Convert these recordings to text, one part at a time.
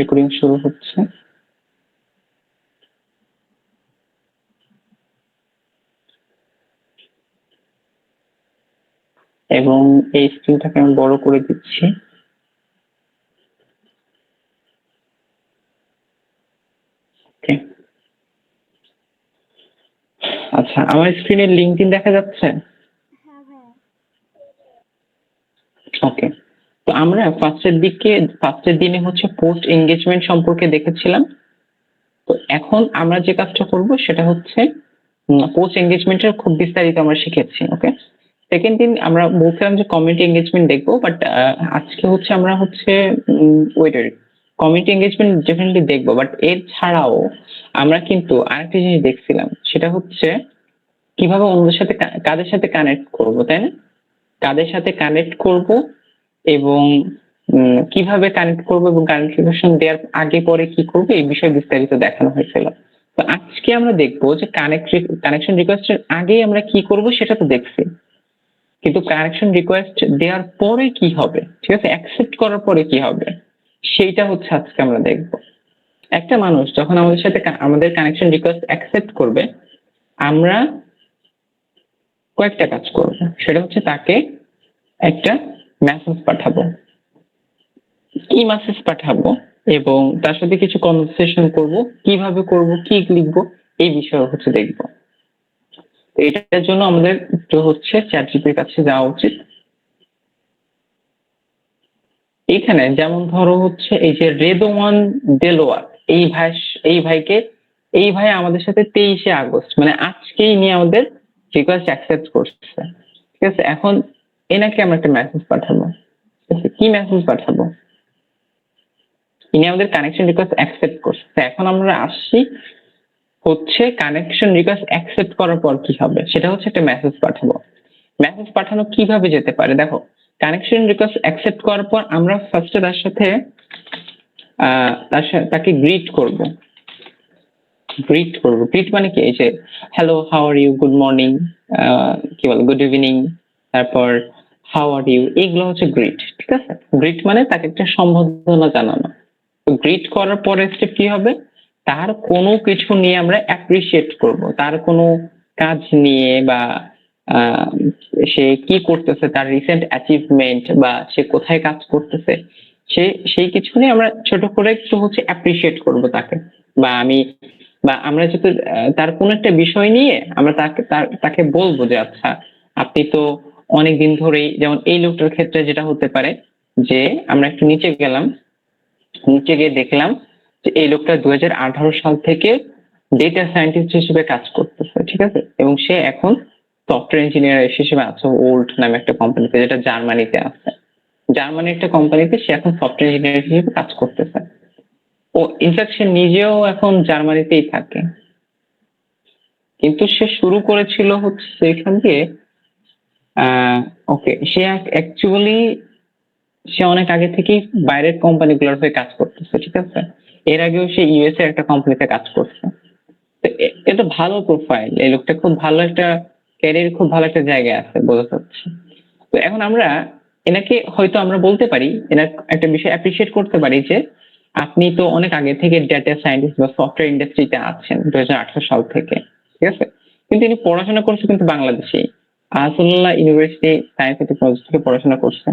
Recording শুরু হচ্ছে। এবং এই স্ক্রিনটাকে আমি বড় করে দিচ্ছি। আচ্ছা, আমার স্ক্রিনে লিঙ্কডইন দেখা যাচ্ছে? ওকে, তো আমরা ফার্স্টের দিনে হচ্ছে পোস্ট এঙ্গেজমেন্ট সম্পর্কে দেখেছিলাম। তো এখন আমরা যে কাজটা করব সেটা হচ্ছে পোস্ট এঙ্গেজমেন্টের খুব বিস্তারিত আমরা শিখেছি। ওকে, সেকেন্ড দিন আমরা বলছিলাম যে কমিউনিটি এঙ্গেজমেন্ট দেখবো, বাট আজকে হচ্ছে আমরা ওয়েট কমিউনিটি এঙ্গেজমেন্ট ডেফিনেটলি দেখবো, বাট এর ছাড়াও আমরা কিন্তু আরেকটা জিনিস দেখছিলাম, সেটা হচ্ছে কিভাবে অন্যদের সাথে কাদের সাথে কানেক্ট করব, তাই না? কাদের সাথে কানেক্ট করব এবং কিভাবে কানেক্ট করব এবং কানেকশন দেওয়ার আগে পরে কি করব এই বিষয়ে বিস্তারিত দেখানো হয়েছিল। তো আজকে আমরা দেখবো যে কানেকশন রিকোয়েস্টের আগে আমরা কি করব সেটা তো দেখছি, কিন্তু কানেকশন রিকোয়েস্ট দেওয়ার পরে কি হবে, ঠিক আছে, অ্যাকসেপ্ট করার পরে কি হবে সেইটা হচ্ছে আজকে আমরা দেখব। একটা মানুষ যখন আমাদের সাথে আমাদের কানেকশন রিকোয়েস্ট অ্যাকসেপ্ট করবে, আমরা কয়েকটা কাজ করব। সেটা হচ্ছে তাকে একটা মেসেজ পাঠাবো। কি মেসেজ পাঠাবো এবং তার সাথে কিছু কনভারসেশন করব, কিভাবে করব, কি লিখবো, এই বিষয়ে হচ্ছে দেখব। এটার জন্য আমাদের তো হচ্ছে চ্যাটজিপিটির কাছে যাওয়া উচিত। এখানে যেমন ধরো হচ্ছে এই যে রেদওয়ান দেলোয়ার, এই ভাই আমাদের সাথে 23শে আগস্ট মানে আজকেই নিয়ে আমাদের রিকোয়েস্ট অ্যাকসেপ্ট করছে। ঠিক আছে, এখন এনাকে আমরা একটা মেসেজ পাঠাবো। কি মেসেজ পাঠাবো? ইনি আমাদের কানেকশন রিকোয়েস্ট অ্যাকসেপ্ট করছে। এখন আমরা আসছি হচ্ছে কানেকশন রিকোয়েস্ট অ্যাকসেপ্ট করার পর কি হবে, সেটা হচ্ছে একটা মেসেজ পাঠাবো। মেসেজ পাঠানো কিভাবে যেতে পারে দেখো, কানেকশন রিকোয়েস্ট অ্যাকসেপ্ট করার পর আমরা ফার্স্টে তাকে গ্রিট করব। গ্রিট মানে কি, এই যে hello, how are you, good morning, কি বলে গুড ইভিনিং, তারপর হাউ আর ইউ, এগুলো হচ্ছে গ্রিট। ঠিক আছে, গ্রিট মানে তাকে একটা সম্বোধনা জানানো। তো গ্রিট করার পরে স্টেপ কি হবে, তার কোনো কিছু নিয়ে আমরা অ্যাপ্রিসিয়েট করব, তার কোনো কাজ নিয়ে বা সে কি করতেছে, তার রিসেন্ট অ্যাচিভমেন্ট বা সে কোথায় কাজ করতেছে, সেই কিছু নিয়ে আমরা ছোট করে একটু হচ্ছে অ্যাপ্রিসিয়েট করব তাকে। বা আমরা যেহেতু তার কোনো একটা বিষয় নিয়ে আমরা তাকে বলবো যে আচ্ছা, আপনি তো অনেকদিন ধরেই, যেমন এই লোকটার ক্ষেত্রে যেটা হতে পারে যে আমরা একটু নিচে গেলাম, নিচে গিয়ে দেখলাম যে এই লোকটা 2018 সাল থেকে ডেটা সায়েন্টিস্ট হিসেবে কাজ করতেছে। ঠিক আছে, এবং সে এখন সফটওয়্যার ইঞ্জিনিয়ার হিসেবে আছে ওল্ড নামে একটা কোম্পানিতে, যেটা জার্মানিতে আছে। জার্মানির একটা কোম্পানিতে সে এখন সফটওয়্যার ইঞ্জিনিয়ার হিসেবে কাজ করতেছে। ও ইনফ্যাক্ট সে নিজেও এখন জার্মানিতেই থাকে, কিন্তু সে শুরু করেছিল হচ্ছে এখান দিয়ে ওকে, সে অ্যাকচুয়ালি সে অনেক আগে থেকেই বাইরের কোম্পানিগুলোর হয়ে কাজ করতেছে। ঠিক আছে, এর আগেও সে ইউএসএ একটা কোম্পানিতে কাজ করছে। এটা ভালো প্রোফাইল, এই লোকটা খুব ভালো একটা ক্যারিয়ার, খুব ভালো একটা জায়গায় আছে বোঝা যাচ্ছে। তো এখন আমরা এনাকে হয়তো আমরা বলতে পারি, এনার একটা বিষয় অ্যাপ্রিসিয়েট করতে পারি যে আপনি তো অনেক আগে থেকে ডেটা সায়েন্টিস্ট বা সফটওয়্যার ইন্ডাস্ট্রিতে আছেন 2018 সাল থেকে। ঠিক আছে, কিন্তু ইনি পড়াশোনা করছে কিন্তু বাংলাদেশে আসদুল্লাহ ইউনিভার্সিটি সায়েন্স এন্ড টেকনোলজি থেকে পড়াশোনা করছে।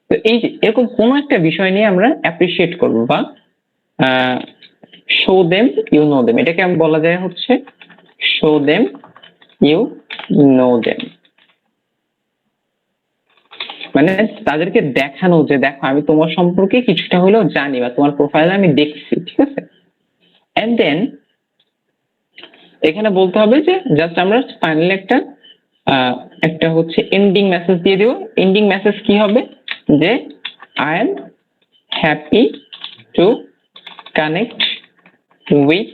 তো এই যে এরকম কোন একটা বিষয় নিয়ে আমরা অ্যাপ্রিসিয়েট করবো বা show them you know them, এটাকে আমি বলা যায় হচ্ছে show them you know them, মানে তাদেরকে দেখানো যে দেখো আমি তোমার সম্পর্কে কিছুটা হলেও জানি বা তোমার প্রোফাইলে আমি দেখছি। ঠিক আছে, এন্ড দেন এখানে বলতে হবে যে জাস্ট আমরা ফাইনালি একটা হচ্ছে এন্ডিং মেসেজ দিয়ে দিব। এন্ডিং মেসেজ কি হবে, যে I am happy to connect with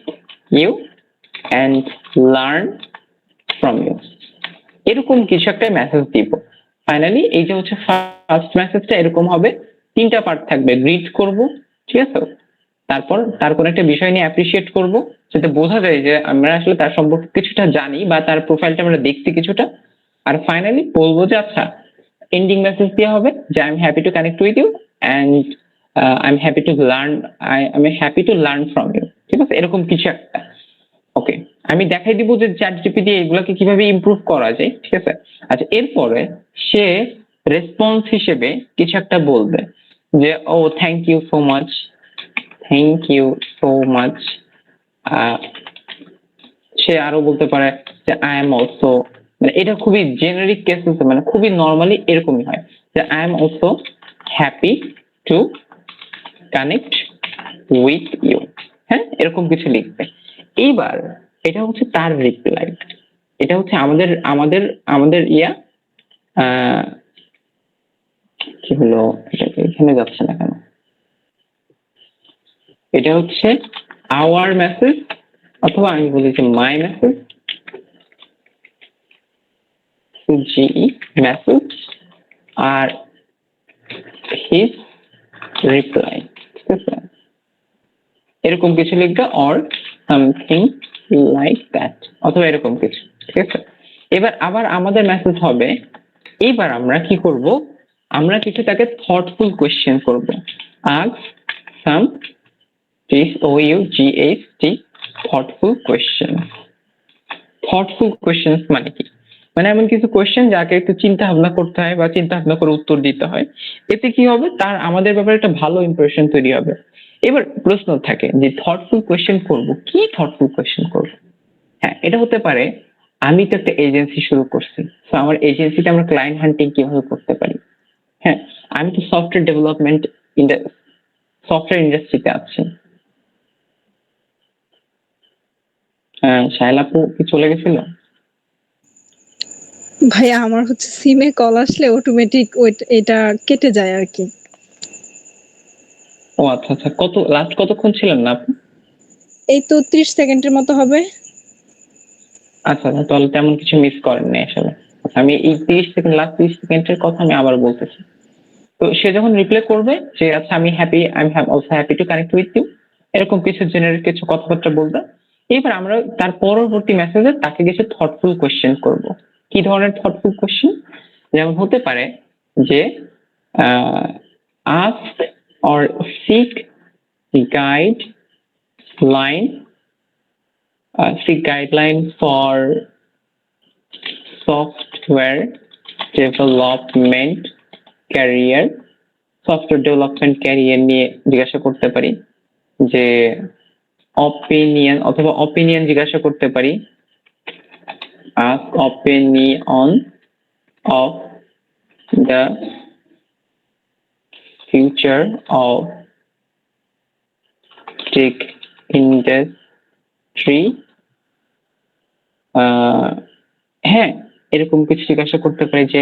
you and learn from you, এরকম কিছু একটা মেসেজ দিব। ফাইনালি এই যে হচ্ছে ফার্স্ট মেসেজটা এরকম হবে, 3টা পার্ট থাকবে। গ্রিট করব, ঠিক আছে, তারপর তার কোন একটা বিষয় নিয়ে অ্যাপ্রিসিয়েট করব, যাতে বোঝা যায় যে আমরা আসলে তার সম্পর্কে কিছুটা জানি বা তার প্রোফাইলটা আমরা দেখছি কিছুটা। আর ফাইনালি বলবো যে আচ্ছা, এন্ডিং মেসেজ দেওয়া হবে যে I am happy to connect with you and I am happy to learn, I am happy to learn from you, ঠিক আছে, এরকম কিছু একটা। ওকে, আমি দেখাই দিব যে চ্যাট জিপিটি এগুলোকে কিভাবে ইমপ্রুভ করা যায়, ঠিক আছে। আচ্ছা, এরপরে সে রেসপন্স হিসেবে কিছু একটা বলবে যে ও thank you so much, thank you so much. সে আরো বলতে পারে যে আই এম অলসো, মানে এটা খুবই জেনারিক কেসেস, মানে খুবই নর্মালি এরকমই হয় যে I am also happy to connect with you. হ্যাঁ, এরকম কিছু লিখবে। এইবার এটা হচ্ছে তার রিপ্লাই, এটা হচ্ছে আমাদের আমাদের আমাদের ইয়া কি হলো, এটা এখানে যাচ্ছে না কেন, এটা হচ্ছে আওয়ার মেসেজ, অথবা আমি বলি যে মাই মেসেজ, জিই মেসেজ, আর হিজ রিপ্লাই, ঠিক আছে, এরকম কিছু লিখবে, অর সামথিং লাইক দ্যাট, অথবা এরকম কিছু, ঠিক আছে। এবার আবার আমাদের মেসেজ হবে, এবার আমরা কি করব, আমরা কিছু তাকে থটফুল কোয়েশ্চেন করব। আস্ক সাম TOUGHT thoughtful question. Thoughtful question মানে কি, মানে এমন কিছু কোয়েশ্চেন যাকে একটু চিন্তা ভাবনা করতে হয় বা চিন্তা ভাবনা করে উত্তর দিতে হয়। এতে কি হবে, তার আমাদের ব্যাপারে একটা ভালো ইমপ্রেশন তৈরি হবে। এবার প্রশ্ন থাকে যে থটফুল কোয়েশ্চেন করব, কি থটফুল কোয়েশ্চেন করব? হ্যাঁ, এটা হতে পারে আমি তো একটা এজেন্সি শুরু করছি, তো আমার এজেন্সিতে আমরা ক্লায়েন্ট হান্টিং কিভাবে করতে পারি। হ্যাঁ, আমি তো সফটওয়্যার ডেভেলপমেন্ট সফটওয়্যার ইন্ডাস্ট্রিতে আছি। শাহেলা আপু কি চলে গেছিল? ভাইয়া আমার হচ্ছে সিমে কল আসলে অটোমেটিক এটা কেটে যায় আর কি। ও আচ্ছা আচ্ছা, লাস্ট কতক্ষণ ছিলেন না আপনি? এই তো 30 সেকেন্ডের মতো হবে। আচ্ছা আচ্ছা, তাহলে তেমন কিছু মিস করেননি আসলে। আমি এই 30 সেকেন্ড, লাস্ট 30 সেকেন্ডের কথা আমি আবার বলতেছি। তো সে যখন রিপ্লাই করবে যে আচ্ছা আমি happy, I am also happy to connect with you, এরকম কিছু জেনারেল কিছু কথাবার্তা বলবে। এবার আমরা তার পরবর্তী মেসেজে তাকে কিছু থটফুল কোয়েশ্চেন করব। কি ধরনের থটফুল কোয়েশ্চেন? যেমন হতে পারে যে ask or seek guideline for software development career. Software development career নিয়ে জিজ্ঞাসা করতে পারি, যে অপিনিয়ন, অথবা অপিনিয়ন জিজ্ঞাসা করতে পারি, ask opinion of the future of tech industry। হ্যাঁ, এরকম কিছু জিজ্ঞাসা করতে পারি যে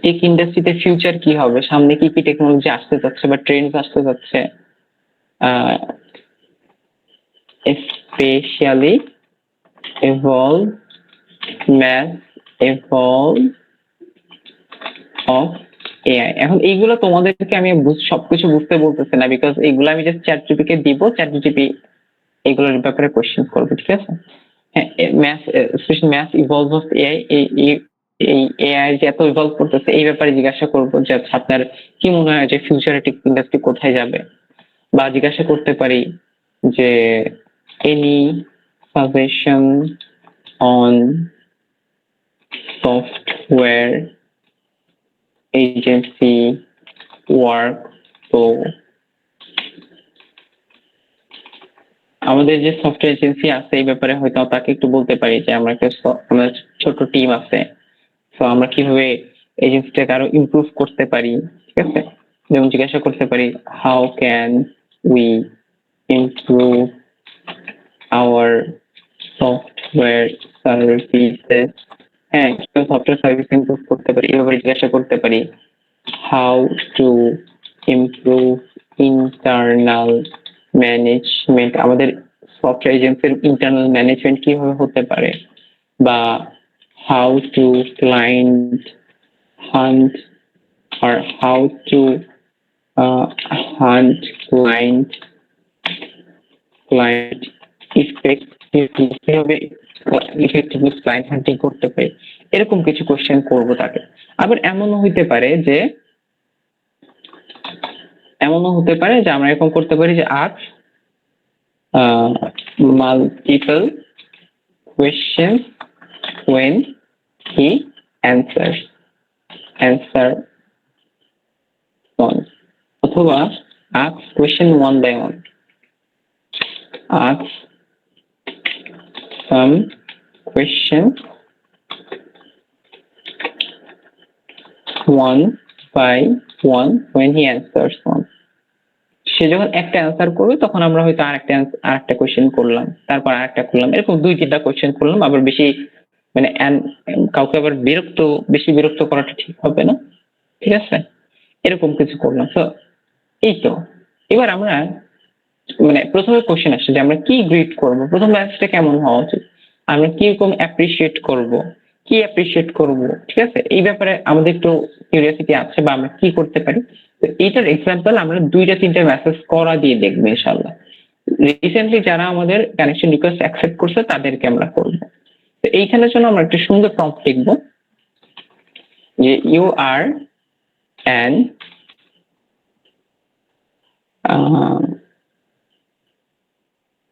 টেক ইন্ডাস্ট্রিতে ফিউচার কি হবে, সামনে কি কি টেকনোলজি আসতে যাচ্ছে বা ট্রেন্ডস আসতে যাচ্ছে, specially evolve mass evolve of AI। এখন এইগুলো তোমাদেরকে আমি সবকিছু বুঝতে বলতেছি না, বিকজ এইগুলো আমি জাস্ট চ্যাট জিপিটি কে দিব, চ্যাট জিপিটি এগুলোর ব্যাপারে কোশ্চেন করবে, ঠিক আছে। হ্যাঁ, math, specially math evolve of AI, এই এআই যে এত ইভলভ করতেছে এই ব্যাপারে জিজ্ঞাসা করবো যে আচ্ছা আপনার কি মনে হয় যে ফিউচারে টেক ইন্ডাস্ট্রি কোথায় যাবে। বা জিজ্ঞাসা করতে পারি যে any suggestion on software agency work. তো আমাদের যে সফটওয়্যার এজেন্সি আছে এই ব্যাপারে হয়তো তাকে একটু বলতে পারি যে আমরা একটা আমাদের ছোট টিম আছে, তো আমরা কিভাবে এজেন্সিটাকে আরো ইমপ্রুভ করতে পারি, ঠিক আছে। যেমন জিজ্ঞাসা করতে পারি how can we improve hour software services. হ্যাঁ, কিভাবে সফটওয়্যার সার্ভিস ইমপ্রুভ করতে পারি এই ব্যাপারে জিজ্ঞাসা করতে পারি। How to improve internal management, আমাদের সফটওয়্যার এজেন্সির ইন্টারনাল ম্যানেজমেন্ট কিভাবে হতে পারে। বা how to client hunt, or how to hunt client effectively, কিভাবে effectively client hunting করতে পারি, এরকম কিছু কোশ্চেন করব তাকে। আবার এমনও হইতে পারে যে এমনও হতে পারে যে আমরা এরকম করতে পারি যে ask multiple questions when he answers answer one, অথবা ask question one by one, ask some questions one by one when he answers one. সে যখন একটা অ্যান্সার করবে তখন আমরা হয়তো আরেকটা কোয়েশ্চেন করলাম, তারপর আরেকটা করলাম, এরকম 2-3টা কোয়েশ্চেন করলাম। আবার বেশি মানে কাউকে আবার বেশি বিরক্ত করাটা ঠিক হবে না, ঠিক আছে? এরকম কিছু করলাম। তো এই তো এবার আমরা মানে প্রথমে কোশ্চেন আসছে যে আমরা কি গ্রিট করব, প্রথম ম্যাসেজটা কেমন হওয়া উচিত, আমরা কিরকম অ্যাপ্রিসিয়েট করব, কি অ্যাপ্রিসিয়েট করব, ঠিক আছে? এই ব্যাপারে আমাদের একটু কিউরিয়াসিটি আছে বা আমরা কি করতে পারি। তো এইটার এক্সাম্পল আমরা 2-3টা মেসেজ করা দিয়ে দেখবো ইনশাআল্লাহ। রিসেন্টলি যারা আমাদের কানেকশন রিকোয়েস্ট অ্যাকসেপ্ট করছে তাদেরকে আমরা করব। তো এইখানের জন্য আমরা একটা সুন্দর প্রম্পট লিখবো যে ইউ আর অ্যান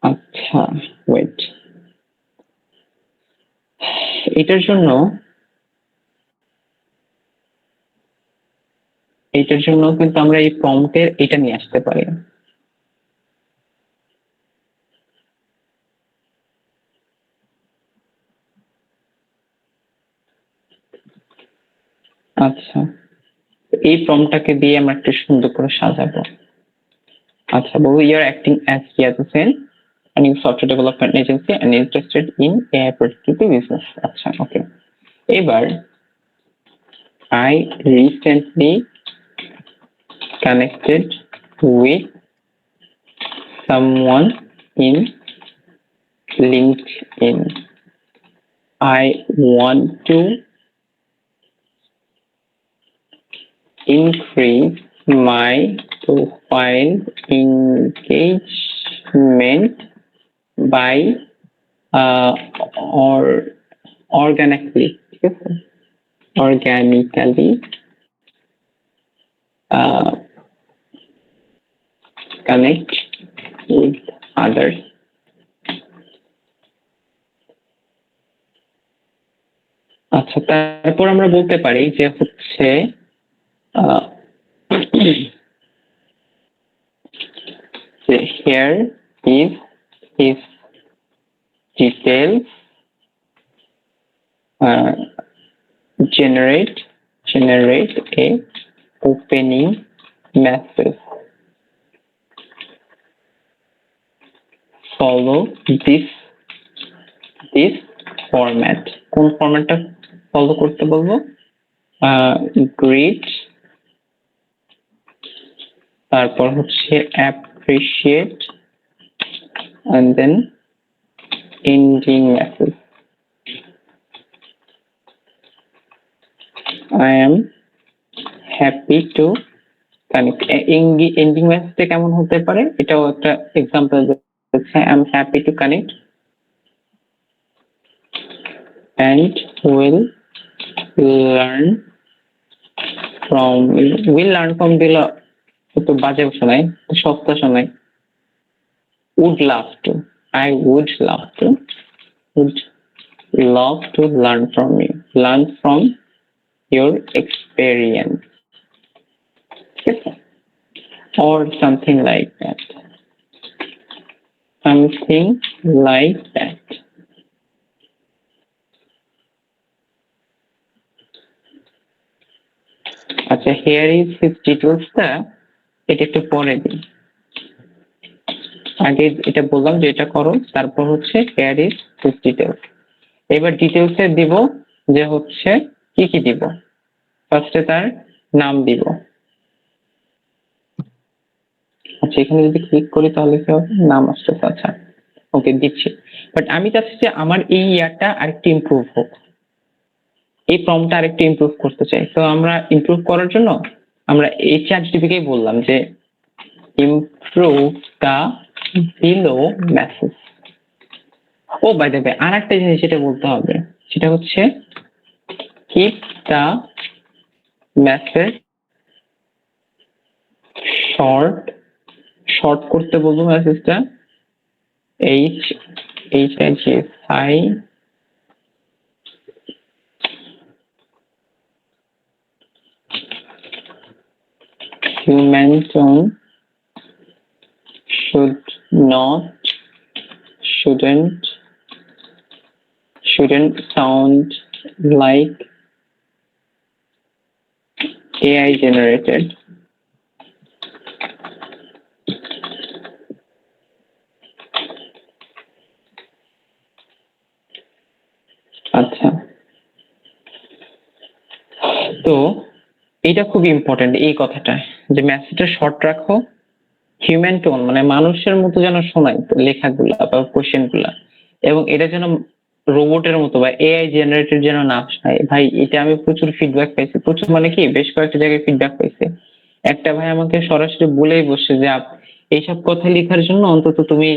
আচ্ছা ওয়েট, এটার জন্য কিন্তু আমরা এই প্রম্পটের এটা নিয়ে আসতে পারি। আচ্ছা, এই প্রম্পটটাকে দিয়ে আমরা একটু সুন্দর করে সাজাবো। আচ্ছা, বলবো you are acting as Riyad Hussain, a new software development agency and interested in AI productivity business. আচ্ছা, ওকে। এবার I recently connected with someone in LinkedIn. I want to increase my profile engagement by or organically connect with others. আচ্ছা, তারপর আমরা বলতে পারি যে হচ্ছে here is his details, generate a opening message, follow this format. কোন ফরম্যাটটা follow করতে বলবো? greet, তারপর হচ্ছে appreciate and then ending message. I am happy to connect. ending message কেমন হতে পারে এটাও একটা এক্সাম্পল দিচ্ছে। I am happy to connect and will learn from দিল একটু বাজে শোনায়, সস্তা শোনায়। would love to, I would love to learn from you, learn from your experience, or something like that. আচ্ছা, here is his details টা এটা একটু পরে দিই। আগে এটা বললাম যে এটা করো, তারপর হচ্ছে here is his details। এবার ডিটেলস এ দিব যে হচ্ছে কি দিব। ফার্স্টে তার নাম দিব। আচ্ছা, এখানে যদি ক্লিক করি তাহলে কি হবে? নাম আসতেছে। আচ্ছা, ওকে, দিচ্ছি। বাট আমি চাচ্ছি যে আমার এই ইয়ারটা আরেকটু ইমপ্রুভ হোক, এই প্রম্পটটা আরেকটু ইমপ্রুভ করতে চাই। তো আমরা ইমপ্রুভ করার জন্য আমরা এই চ্যাটজিপিটিকেই বললাম যে ইমপ্রুভ দা বিলো মেসেজ। ও বাই দ্য ওয়ে, আর একটা জিনিস যেটা বলতে হবে সেটা হচ্ছে কিপ দা মেসেজ শর্ট করতে বলবো মেসেজটা HHI human tone shouldn't sound like AI generated. আচ্ছা, তো এটা খুব ইম্পর্টেন্ট এই কথাটা, যে মেসেজটা শর্ট রাখো, হিউম্যান টোন মানে মানুষের মতো যেন শোনায় লেখাগুলা বা কোশ্চেন গুলা, এবং এটা যেন রোবটের মতো বা এআই জেনারেটেড যেন না শোনায়। ভাই এটা আমি প্রচুর ফিডব্যাক পাইছি, প্রচুর মানে কি বেশ কয়েকটা জায়গায় ফিডব্যাক পাইছি। একটা ভাই আমাকে সরাসরি বলেই বসছে যে এইসব কথা লেখার জন্য অন্তত তুমি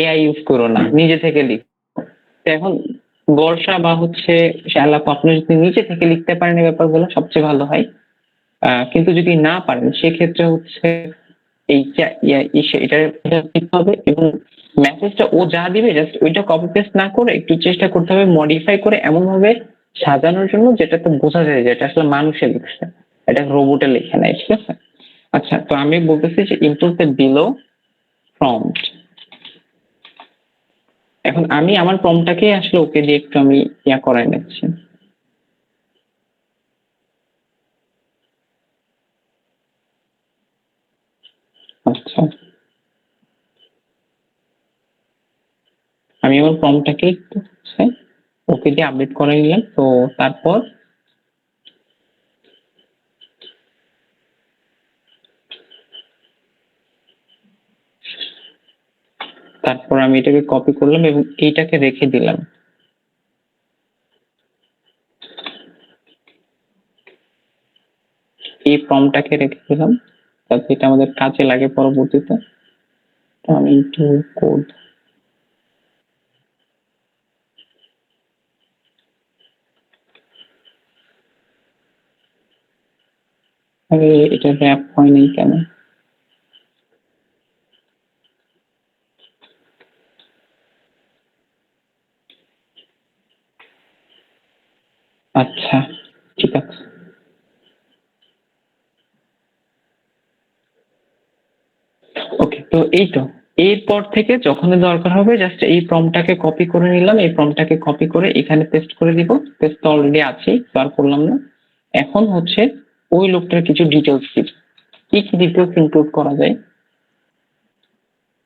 এআই ইউজ করো না, নিজে থেকে লিখো। তো এখন বর্ষা বা হচ্ছে শালাপ আপনি যদি নিজে থেকে লিখতে পারেন এই ব্যাপারগুলো সবচেয়ে ভালো হয়। কিন্তু যদি না পারেন সেক্ষেত্রে হচ্ছে এটা লিখতে হবে, এবং মেসেজটা ও যা দিবে জাস্ট ওইটা কপি পেস্ট না করে একটু চেষ্টা করতে হবে মডিফাই করে এমন ভাবে সাজানোর জন্য যেটাতে বোঝা যায় যে এটা আসলে মানুষে লিখছে, এটা রোবটে লেখে নাই, ঠিক আছে? আচ্ছা, তো আমি বলতেছি যে ইমপ্রুভ দ্য বিলো প্রম্পট। এখন আমি আমার প্রম্পটটাকে আসলে ওকে দিয়ে একটু আমি করাই নিচ্ছি। আচ্ছা, আমি আমার প্রম্পটটাকে একটু ওকে দিয়ে আপডেট করে নিলাম। তো তারপর আমি এটাকে কপি করলাম এবং এইটাকে রেখে দিলাম। এই প্রম্পটটাকে রেখে দিলাম যাতে এটা আমাদের কাজে লাগে পরবর্তীতে। তো আমি একটু কোড আরে এটা র্যাপ হয়নি কেন? আচ্ছা, ঠিক আছে। ওকে, তো এই তো এরপর থেকে যখনই দরকার হবে জাস্ট এই প্রম্পটটাকে কপি করে নিলাম, এই প্রম্পটটাকে কপি করে এখানে পেস্ট করে দিব। পেস্ট তো অলরেডি আছেই, তো আর করলাম না। এখন হচ্ছে ওই লোকটার কিছু ডিটেলস দিব। কি কি ডিটেলস ইনক্লুড করা যায়?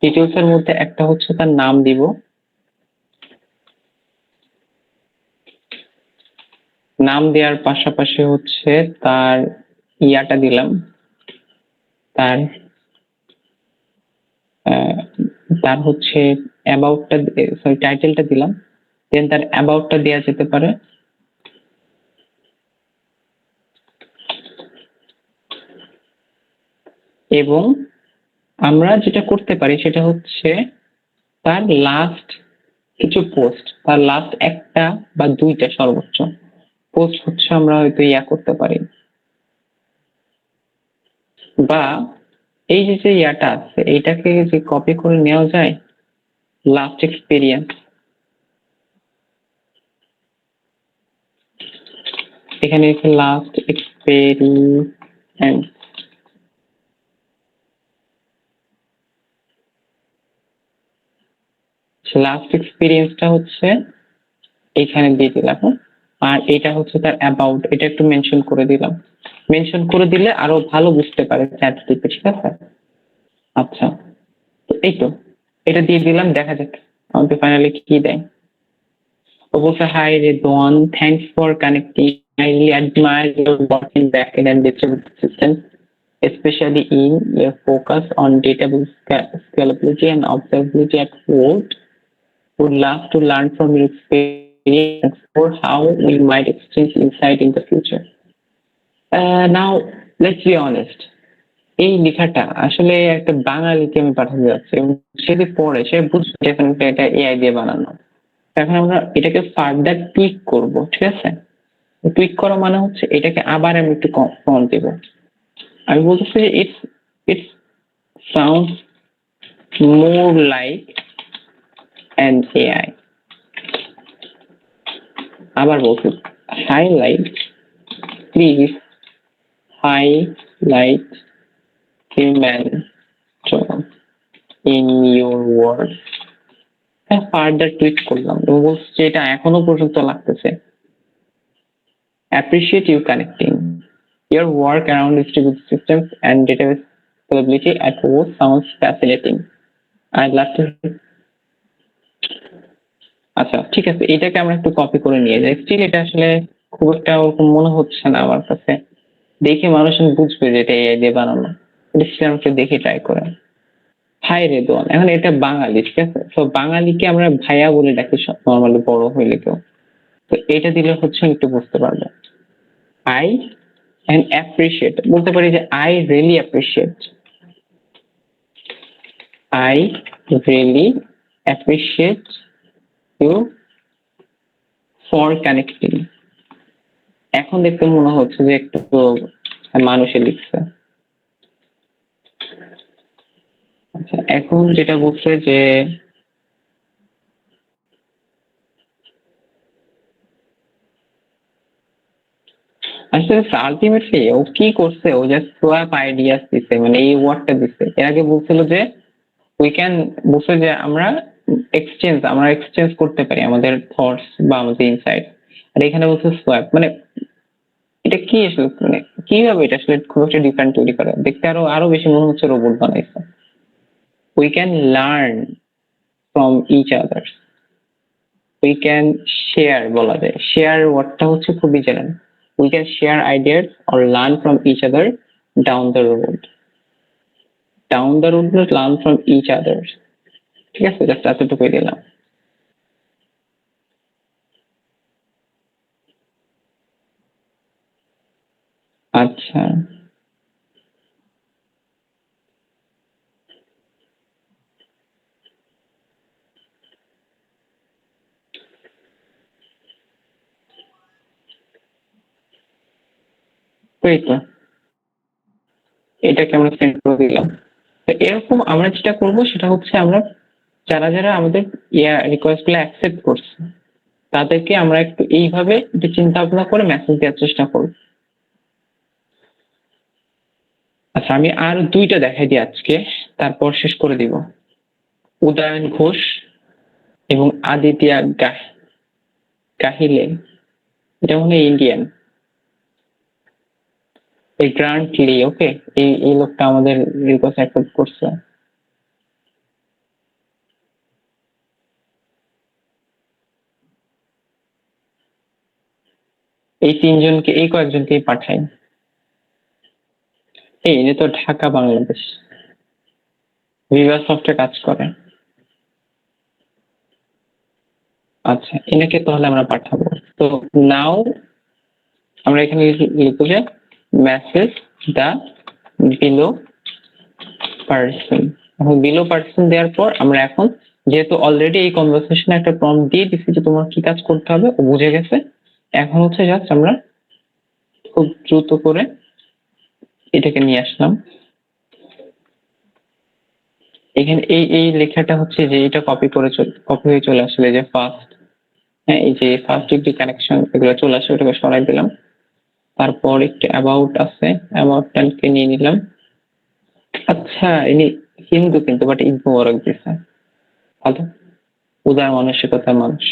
ডিটেলস এর মধ্যে একটা হচ্ছে তার নাম দিব, নাম দেওয়ার পাশাপাশি হচ্ছে তার ইয়াটা দিলাম, তার তার হচ্ছে অ্যাবাউটটা, সরি টাইটেলটা দিলাম। দেন তার অ্যাবাউটটা দেওয়া যেতে পারে। এবং আমরা যেটা করতে পারি সেটা হচ্ছে তার লাস্ট কিছু পোস্ট, তার লাস্ট একটা বা দুইটা সর্বোচ্চ পোস্ট হচ্ছে আমরা হয়তো করতে পারি, বা এই যে ইয়াটা আছে এইটাকে যে কপি করে নেওয়া যায়, লাস্ট এক্সপিরিয়েন্স, এখানে লাস্ট এক্সপেরিয়েন্স, লাস্ট এক্সপিরিয়েন্সটা হচ্ছে এইখানে দিয়ে দিলাম। আর এটা হচ্ছে তার অ্যাবাউট, এটা একটু মেনশন করে দিলাম। মেনশন করে দিলে আরো ভালো বুঝতে পারে চ্যাট জিপিটি, ঠিক আছে? আচ্ছা, তো এই তো এটা দিয়ে দিলাম, দেখা যাক আমাকে ফাইনালি কি দেয়। ও বলছে, hi Redwan, thanks for connecting, I really admire your work in backend and distributed systems, especially in your focus on database scalability and observability at Volt. Would love to learn from your experience and explore how we might exchange insight in the future. Now, let's be honest. এই লেখাটা আসলে একটা বাঙালিকে আমি পাঠাতে যাচ্ছি, এবং সে যদি পড়ে সে বুঝবে ডেফিনেটলি এটা এআই দিয়ে বানানো। এখন আমরা এটাকে ফার্দার টুইক করব, ঠিক আছে? টুইক করা মানে হচ্ছে এটাকে আবার আমি একটু কম দেব। আমি বলতেছি যে it's It sounds more like an AI. আবার বলছি, highlight, please highlight human tone in your words. Further tweet করলাম এবং বলছি যে এটা এখনো পর্যন্ত লাগতেছে। Appreciate you connecting. Your work around distributed systems and database scalability at work sounds fascinating. I'd love to. আচ্ছা ঠিক আছে, এটাকে আমরা একটু কপি করে নিয়ে যাই। স্টিল এটা আসলে খুব একটা ওরকম মনে হচ্ছে না আমার কাছে। দেখে মানুষ বুঝবে যে এটা এআই দিয়ে বানানো। এটা স্টিল আমাকে দেখে ট্রাই করে। হাই রেদওয়ান, এখন এটা বাঙালি, ঠিক আছে? তো বাঙালিকে আমরা ভাইয়া বলে ডাকি নর্মালি বড় হইলে কেউ। তো এটা দিলে হচ্ছে একটু বুঝতে পারবে। I and appreciate, বলতে পারি যে I really appreciate. I really appreciate you for connecting. এখন দেখতে মনে হচ্ছে যে একটু মানুষে লিখছে। আচ্ছা এখন যেটা বলছে যে আসলে আলটিমেটলি ও কি করছে, ও জাস্ট সোয়াপ আইডিয়াস দিছে, মানে এই ওয়ার্ডটা দিছে। এর আগে বলছিল যে উই ক্যান, বলছে যে আমরা এক্সচেঞ্জ করতে পারি আমাদের থটস বা আমাদের ইনসাইট। আর এখানে বলছে সোয়াপ, মানে এটা কি আসলে, মানে কিভাবে এটা আসলে খুব একটা ডিফারেন্ট তৈরি করে, দেখতে আরো বেশি মনে হচ্ছে রোবট বানাইছে। We can learn from each others, we can share, বলা যায় শেয়ার ওয়ার্ডটা হচ্ছে খুবই general. We can share ideas or learn from each other down the road. Down the road learn from each others, ঠিক আছে? Just এতটুকুই দিলাম। আচ্ছা তো এই তো এটাকে আমরা সেন্ড করে দিলাম। তো এরকম আমরা যেটা করব সেটা হচ্ছে আমরা যারা যারা আমাদের রিকোয়েস্ট গুলো অ্যাকসেপ্ট করছে তাদেরকে আমরা একটু এইভাবে একটু চিন্তা ভাবনা করে মেসেজ দেওয়ার চেষ্টা করব। আচ্ছা আমি আর দুইটা দেখাই দিই আজকে, তারপর শেষ করে দিব। উদয়ন ঘোষ এবং আদিতিয়া গাহিলে, এটা মনে হয় ইন্ডিয়ান। এই গ্রান্ট লি, ওকে, এই লোকটা আমাদের রিকোয়েস্ট অ্যাকসেপ্ট করছে। এই তিনজনকে, এই কয়েকজনকেই পাঠাই। এই যে তো ঢাকা বাংলাদেশ ভিভা সফটে কাজ করে। আচ্ছা এনাকে তাহলে আমরা পাঠাবো। তো নাও আমরা এখানে লিখবো যে মেসেজ দা বিলো পার্সন। এখন বিলো পার্সন দেওয়ার পর আমরা এখন যেহেতু অলরেডি এই কনভারসেশনে একটা প্রম্পট দিয়ে দিচ্ছি যে তোমার কি কাজ করতে হবে, ও বুঝে গেছে। এখন হচ্ছে জাস্ট আমরা খুব দ্রুত করে এটাকে নিয়ে আসলাম। এখানে এই লেখাটা হচ্ছে যে এটা কপি হয়ে চলে আসলে যে ফার্স্ট, হ্যাঁ এই যে ফার্স্ট ডিগ্রি কানেকশন এগুলো চলে আসে, ওটাকে সরাই দিলাম। তারপর একটু অ্যাবাউট আছে, অ্যাবাউটটাকে নিয়ে নিলাম। আচ্ছা ইনি হিন্দু কিন্তু, বাট ঈদ মোবারক দিছে, ভালো, উদার মানসিকতার মানুষ।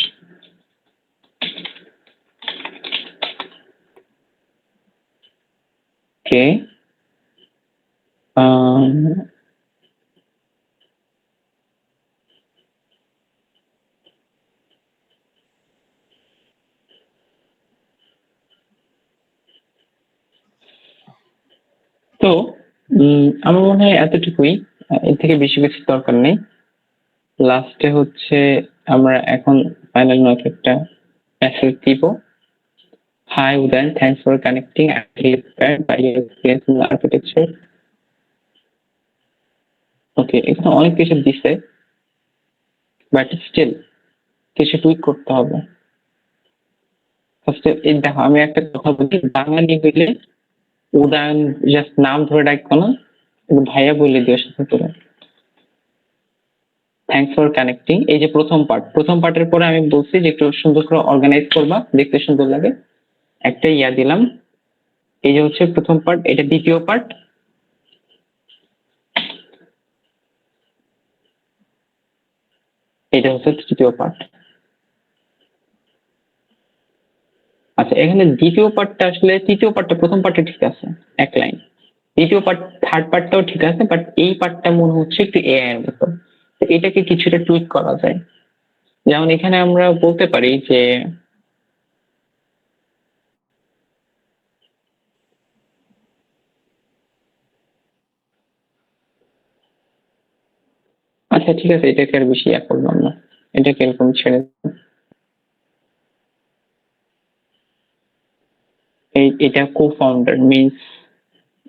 কে তো আমার মনে হয় এতটুকুই, এর থেকে বেশি কিছু দরকার নেই। লাস্টে হচ্ছে আমরা এখন ফাইনাল নোট একটা মেসেজ দিব। Hi Udan, thanks for connecting. I'm really inspired by your experience in architecture. ওকে, এখানে অনেক কিছু দিছে, বাট স্টিল কিছু টুইক করতে হবে। ফার্স্টে এই দেখো আমি একটা কথা বলি, বাঙালি হইলে উদয়ন জাস্ট নাম ধরে ডাকবো না, ভাইয়া বলে দিও সাথে করে। Thanks for connecting. এই যে প্রথম পার্টের পরে আমি বলছি যে একটু সুন্দর করে অর্গানাইজ করবা, দেখতে সুন্দর লাগে। একটা ইয়া দিলাম। এই যে হচ্ছে প্রথম পার্ট, এটা দ্বিতীয় পার্ট। এটা হচ্ছে তৃতীয় পার্ট। আচ্ছা, এখানে দ্বিতীয় পার্টটা আসলে তৃতীয় পার্টটা প্রথম পার্টে ঠিক আছে, এক লাইন। দ্বিতীয় পার্ট থার্ড পার্টটাও ঠিক আছে, বাট এই পার্টটা মনে হচ্ছে একটু এআই এর মতো। তো এটাকে কিছুটা টুইক করা যায়। যেমন এখানে আমরা বলতে পারি যে আচ্ছা ঠিক আছে, এটাকে আর বেশি ইয়া করলাম না, এটাকে এরকম ছেড়ে দিলাম। এটা কো ফাউন্ডার মিনস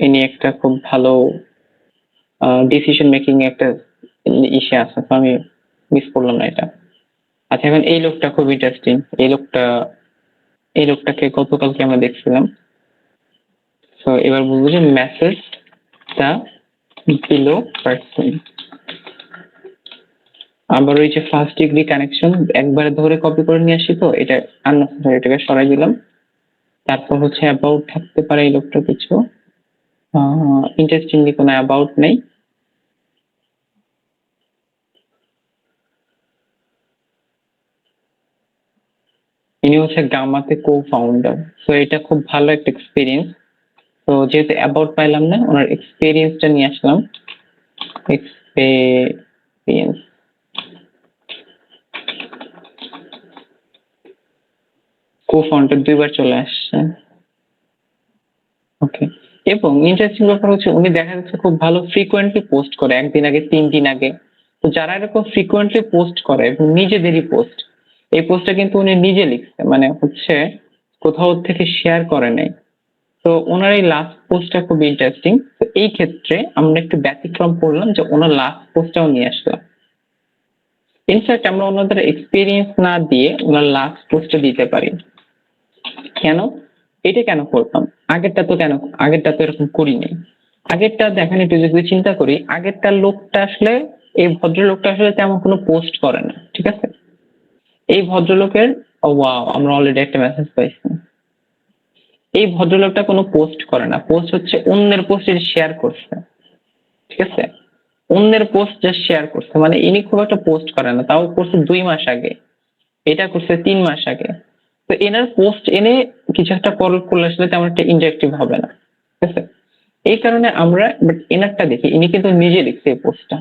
ইনি একটা খুব ভালো ডিসিশন মেকিং একটা ইসে আছে, তো আমি মিস করলাম না এটা। আচ্ছা, এখন এই লোকটা খুব ইন্টারেস্টিং। এই লোকটাকে গতকালকে আমরা দেখছিলাম। তো এবার বলবো যে মেসেজ দা বিলো পার্সন। আবার ওই যে ফার্স্ট ডিগ্রি কানেকশন একবারে ধরে কপি করে নিয়ে আসি, তো এটা আননেসেসারি, এটাকে সরাই দিলাম। তারপর হচ্ছে অ্যাবাউট থাকতে পারে এই লোকটার কিছু, ইন্টারেস্টিংলি কোনো অ্যাবাউট নেই। ইনি হচ্ছে গামাতে কো ফাউন্ডার, তো এটা খুব ভালো একটা এক্সপিরিয়েন্স। তো যেহেতু অ্যাবাউট পাইলাম না, ওনার এক্সপিরিয়েন্সটা নিয়ে আসলাম। এক্সপিরিয়েন্স কো ফাউন্ডার দুইবার চলে আসছে। ওকে। এবং ইন্টারেস্টিং ব্যাপার হচ্ছে উনি দেখা যাচ্ছে খুব ভালো ফ্রিকোয়েন্টলি পোস্ট করে, একদিন আগে 3 দিন আগে। তো যারা এরকম ফ্রিকোয়েন্টলি পোস্ট করে এবং নিজেদেরই পোস্ট, এই পোস্টটা কিন্তু উনি নিজে লিখছে, মানে হচ্ছে কোথাও থেকে শেয়ার করে নাই। তো ওনার এই লাস্ট পোস্টটা খুব ইন্টারেস্টিং। তো এই ক্ষেত্রে আমরা একটু ব্যতিক্রম করলাম যে ওনার লাস্ট পোস্টটাও নিয়ে আসলাম। ইনফ্যাক্ট আমরা ওনাদের এক্সপিরিয়েন্স না দিয়ে ওনার লাস্ট পোস্টটা দিতে পারি। কেন? এটা কেন করতাম? আগেরটা তো এরকম করি নাই। আগেরটা দেখেন, একটু যদি চিন্তা করি, আগেরটা লোকটা আসলে, এই ভদ্রলোকটা আসলে তেমন কোনো পোস্ট করে না, ঠিক আছে? এই ভদ্রলোকের, ও ওয়াও, আমরা অলরেডি একটা মেসেজ পাইছি। এই ভদ্রলোকটা কোনো পোস্ট করে না, পোস্ট হচ্ছে অন্যের পোস্ট শেয়ার করছে, ঠিক আছে? অন্যের পোস্ট জাস্ট শেয়ার করছে, মানে ইনি খুব একটা পোস্ট করে না, তাও করছে 2 মাস আগে, এটা করছে 3 মাস আগে। তো এনার পোস্ট এনে কিছু একটা করলে আসলে তেমন একটা ইন্টারেক্টিভ হবে না, ঠিক আছে? এই কারণে আমরা বাট এনারটা দেখি, ইনি কিন্তু নিজে লিখছে এই পোস্টটা,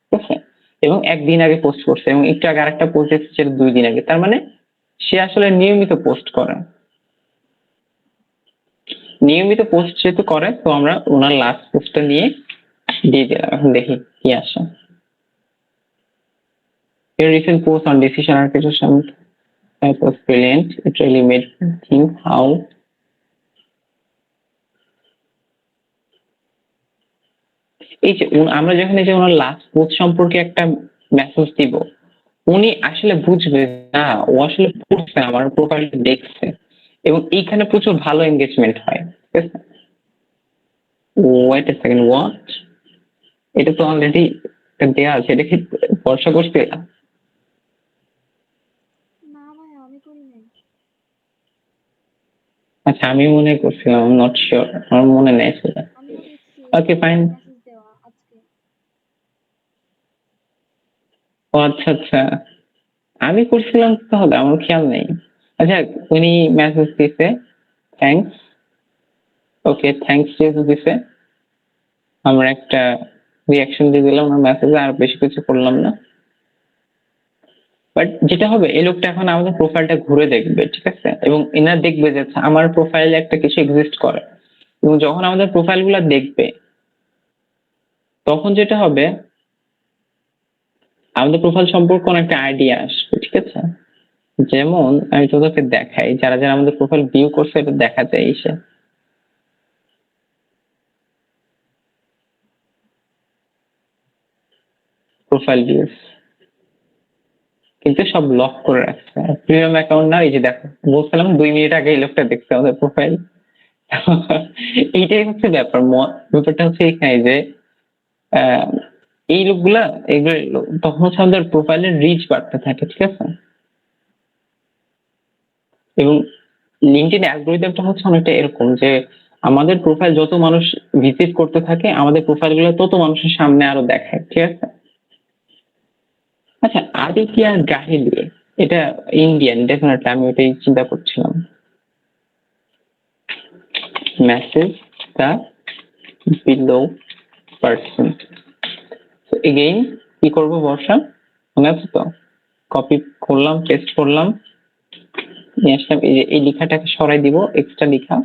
ঠিক আছে? এবং একদিন আগে পোস্ট করছে, এবং একটু আগে আরেকটা পোস্ট এসেছে সেটা 2 দিন আগে। তার মানে সে আসলে নিয়মিত পোস্ট করে। নিয়মিত পোস্ট যেহেতু করে, তো আমরা ওনার লাস্ট পোস্টটা নিয়ে দিয়ে দিলাম। এখন দেখি কি আসে। Your recent post on decision architecture that was brilliant. It really made me think how এই যে আমরা যখন এই যে ওনার লাস্ট পোস্ট সম্পর্কে একটা মেসেজ দিব, উনি আসলে বুঝবে না, ও আসলে পড়ছে, আমার প্রোফাইলটা দেখছে, এবং এইখানে প্রচুর ভালো এঙ্গেজমেন্ট হয়, ঠিক আছে? Wait a second, what? এটা তো অলরেডি দেয়া আছে, এটা কি ভরসা করছে? না ভাই, আমি করি নাই। আচ্ছা, আমি মনে করছিলাম, নট শিওর, আমার মনে নেই সেটা। আমিও দেখছি ওকে ফাইন। মেসেজ দেওয়া আজকে। ও আচ্ছা আচ্ছা, আমি করছিলাম তাহলে, আমার খেয়াল নেই। আচ্ছা, উনি মেসেজ দিছে, থ্যাঙ্কস। ওকে, থ্যাঙ্কস যেহেতু দিছে, আমরা একটা রিয়াকশন দিয়ে দিলাম ওনার মেসেজে, আর বেশি কিছু করলাম না। বাট যেটা হবে, এই লোকটা এখন আমাদের প্রোফাইলটা ঘুরে দেখবে, ঠিক আছে? এবং এনার দেখবে যে আচ্ছা, আমার প্রোফাইলে একটা কিছু এক্সিস্ট করে। এবং যখন আমাদের প্রোফাইল গুলা দেখবে, তখন যেটা হবে, আমাদের প্রোফাইল সম্পর্কে অনেকটা আইডিয়া আসবে, ঠিক আছে? যেমন আমি তোদেরকে দেখাই, যারা যারা আমাদের প্রোফাইল ভিউ করছে, এটা দেখা যায় এসে। প্রোফাইল ভিউস কিন্তু সব লক করে রাখছে, প্রিমিয়াম অ্যাকাউন্ট না। এই যে দেখো, বলছিলাম 2 মিনিট আগে এই লোকটা দেখছে আমাদের প্রোফাইল। এইটাই হচ্ছে ব্যাপারটা হচ্ছে এখানে যে আহ, এই লোকগুলা এগুলো তখন হচ্ছে আমাদের প্রোফাইলের রিচ বাড়তে থাকে, ঠিক আছে? এবং লিঙ্কডইন অ্যালগরিদমটা হচ্ছে অনেকটা এরকম যে আমাদের প্রোফাইল যত মানুষ ভিজিট করতে থাকে আমাদের প্রোফাইল গুলো তত মানুষের সামনে আরো দেখায়, ঠিক আছে? আচ্ছা, আদিতি আর গাহিলি এটা ইন্ডিয়ান, ডেফিনেটলি আমি ওটাই চিন্তা করছিলাম। Message the below person. Again কি করবো বর্ষা, মনে আছে তো? কপি করলাম, পেস্ট করলাম, নিয়ে আসলাম। এই যে এই লেখাটাকে সরাই দিব, এক্সট্রা লেখা।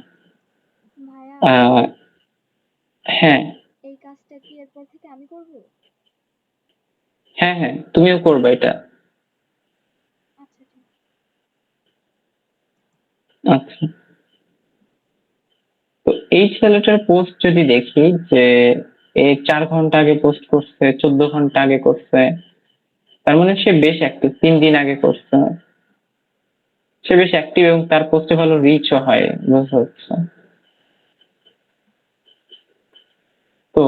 ভাইয়া হ্যাঁ এই কাজটা কি এরপর থেকে আমি করব? হ্যাঁ হ্যাঁ, তুমিও করবে এটা। আচ্ছা ঠিক। আচ্ছা, তো এই ছেলেটার পোস্ট যদি দেখি যে এই 4 ঘন্টা আগে পোস্ট করছে, 14 ঘন্টা আগে করছে, তার মানে সে বেশ অ্যাক্টিভ। 3 দিন আগে করছে, সে বেশ অ্যাক্টিভ এবং তার পোস্টে ভালো রিচও হয়, বুঝতে হচ্ছে। তো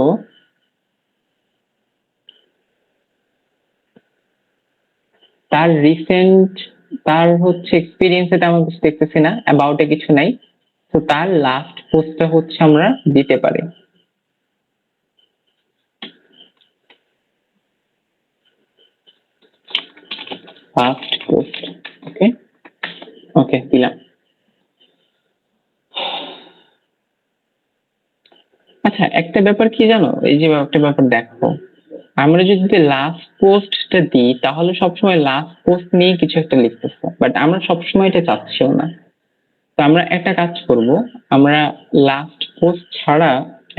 তার রিসেন্ট, তার হচ্ছে এক্সপিরিয়েন্স এটা আমার কিছু দেখতেছি না, অ্যাবাউটে কিছু নাই। তো তার লাস্ট পোস্টটা হচ্ছে আমরা দিতে পারি। ফার্স্ট পোস্ট, ওকে ওকে দিলাম। আচ্ছা, একটা ব্যাপার কি জানো, এই যে একটা ব্যাপার দেখো, আমরা যদি লাস্ট পোস্টটা দিই তাহলে সবসময় লাস্ট পোস্ট নিয়ে কিছু একটা লিখতেছে, বাট আমরা সবসময় এটা চাচ্ছিও না। তো আমরা একটা কাজ করব, আমরা লাস্ট পোস্ট ছাড়া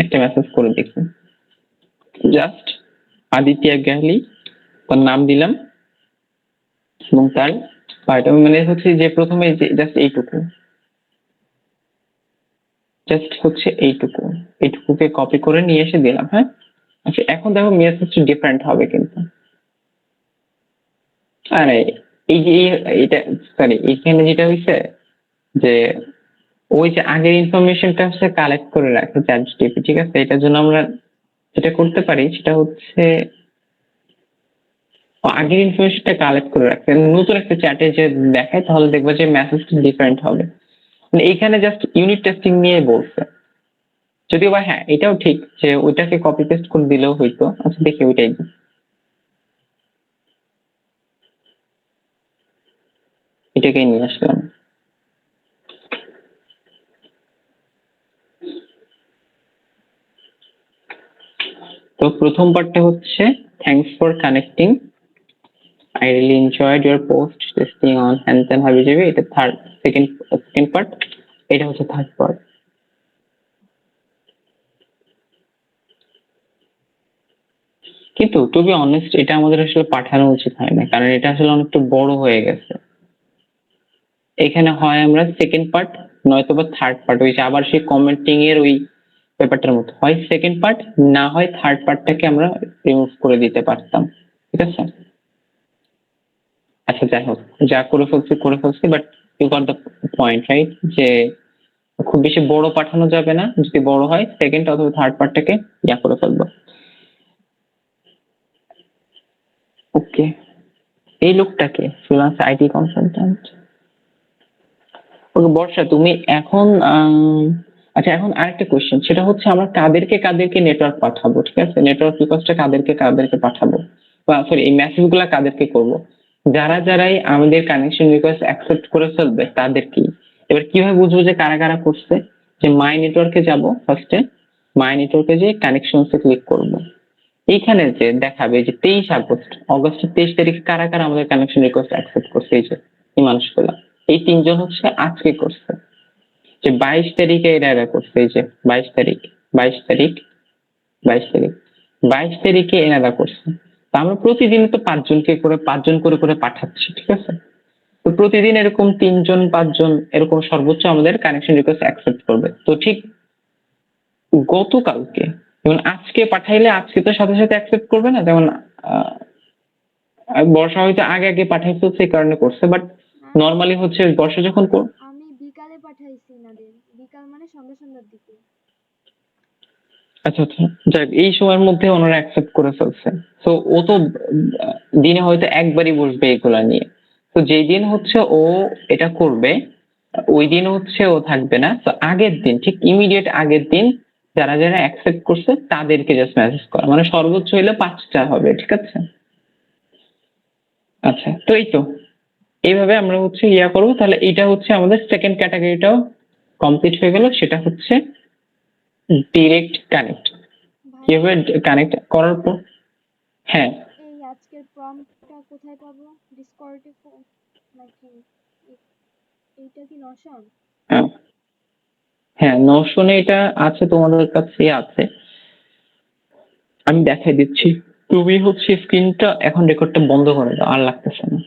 একটা মেসেজ করে দেখি। জাস্ট আদিত্য গ্যালি তার নাম দিলাম এবং তার বায়োটা, মানে হচ্ছে যে প্রথমে যে জাস্ট এইটুকু, জাস্ট হচ্ছে এইটুকু, এইটুকুকে কপি করে নিয়ে এসে দিলাম। হ্যাঁ, আচ্ছা এখন দেখো মেসেজটা ডিফারেন্ট হবে কিন্তু। আরে এই যে এটা, সরি, এখানে যেটা হয়েছে যে ওই যে আগের ইনফরমেশনটা হচ্ছে কালেক্ট করে রাখে চ্যাট জিপিটি, ঠিক আছে? এটার জন্য আমরা যেটা করতে পারি সেটা হচ্ছে আগের ইনফরমেশনটা কালেক্ট করে রাখতে নতুন একটা চ্যাটে যে দেখায়, তাহলে দেখবো যে মেসেজটা ডিফারেন্ট হবে। মানে এইখানে জাস্ট ইউনিট টেস্টিং নিয়ে বলছে, যদিও বা হ্যাঁ এটাও ঠিক যে ওইটাকে কপি পেস্ট করে দিলেও হইতো। আচ্ছা দেখি ওইটাই দিই। এটাকেই নিয়ে আসলাম। তো প্রথম পার্টটা হচ্ছে thanks for connecting, I really enjoyed your post testing on and then হাবিজাবি, এটা সেকেন্ড পার্ট, এটা হচ্ছে থার্ড পার্ট। কিন্তু টু বি অনেস্ট এটা আমাদের আসলে পাঠানো উচিত হয় না, কারণ এটা আসলে অনেকটা বড় হয়ে গেছে। এখানে হয় আমরা সেকেন্ড পার্ট নয়তো বা থার্ড পার্ট, ওই যে আবার সেই কমেন্টিং এর ওই ব্যাপারটার মতো, হয় সেকেন্ড পার্ট না হয় থার্ড পার্টটাকে আমরা রিমুভ করে দিতে পারতাম, ঠিক আছে? আচ্ছা যাই হোক, যা করে ফেলছি, but you got the point right, যে খুব বেশি বড় পাঠানো যাবে না, যদি বড় হয় সেকেন্ড অথবা থার্ড পার্টটাকে করে ফেলবো। ওকে, এই লোকটাকে ফ্রিল্যান্স আইটি কনসালট্যান্ট। ওকে বর্ষা, তুমি এখন আচ্ছা এখন আরেকটা কোয়েশ্চেন, সেটা হচ্ছে আমরা কাদেরকে কাদেরকে নেটওয়ার্ক পাঠাবো, ঠিক আছে? নেটওয়ার্ক রিকোয়েস্টটা কাদেরকে কাদেরকে পাঠাবো, বা সরি এই মেসেজ গুলা কাদেরকে করবো? যারাই আমাদের কানেকশন রিকোয়েস্ট অ্যাকসেপ্ট করে ফেলবে তাদেরকেই। এবার কিভাবে বুঝবো যে কারা কারা করছে? যে মাই নেটওয়ার্কে যাব, ফার্স্টে মাই নেটওয়ার্কে যে কানেকশনসে ক্লিক করব। এইখানে যে দেখাবে যে 23 অগস্টের 23 তারিখে কারা কারা আমাদের কানেকশন রিকোয়েস্ট অ্যাকসেপ্ট করছে, এই যে এই মানুষগুলা, এই 3জন হচ্ছে আজকে করছে। যে 22 তারিখে এরা করছে, এই যে 22 তারিখ, 22 তারিখ, 22 তারিখ, 22 তারিখে এনারা করছে। তো আমরা প্রতিদিন তো 5জন করে করে পাঠাচ্ছি, ঠিক আছে? তো প্রতিদিন এরকম 3জন 5জন এরকম সর্বোচ্চ আমাদের কানেকশন রিকোয়েস্ট অ্যাকসেপ্ট করবে। তো ঠিক গতকালকে, যেমন আজকে পাঠাইলে আজকে তো সাথে সাথে অ্যাকসেপ্ট করবে না, যেমন আহ, বর্ষা হয়তো আগে আগে পাঠাইছে সেই কারণে করছে, বাট হ্যাঁ নর্মালি হচ্ছে বর্ষা যখন আমি বিকালে পাঠাইছি ইনাদের, বিকাল মানে সন্ধ্যার দিকে। আচ্ছা আচ্ছা, যাক এই সময়ের মধ্যে ওনারা অ্যাকসেপ্ট করে ফেলছে। তো ও তো দিনে হয়তো একবারই বসবে এগুলা নিয়ে। তো যেই দিন হচ্ছে ও এটা করবে ওই দিন হচ্ছে ও থাকবে না। তো আগের দিন, ঠিক ইমিডিয়েট আগের দিন যারা যারা অ্যাকসেপ্ট করছে তাদেরকে জাস্ট মেসেজ করা, মানে সর্বোচ্চ হইলে 5টা হবে, ঠিক আছে? আচ্ছা, তো এই তো এইভাবে আমরা হচ্ছে ইয়া করবো। তাহলে এইটা হচ্ছে আমাদের সেকেন্ড ক্যাটাগরিটাও কমপ্লিট হয়ে গেল, সেটা হচ্ছে ডিরেক্ট কানেক্ট। ভাইয়া কিভাবে কানেক্ট করার পর, হ্যাঁ এই আজকের প্রম্পটটা কোথায় পাবো? ডিসকর্ডে নাকি এইটা কি নশন? হ্যাঁ হ্যাঁ, নোশনে এটা আছে, তোমাদের কাছে আছে, আমি দেখাই দিচ্ছি। তুমি হচ্ছে স্ক্রিনটা এখন রেকর্ডটা বন্ধ করে দাও, আর লাগতেছে না।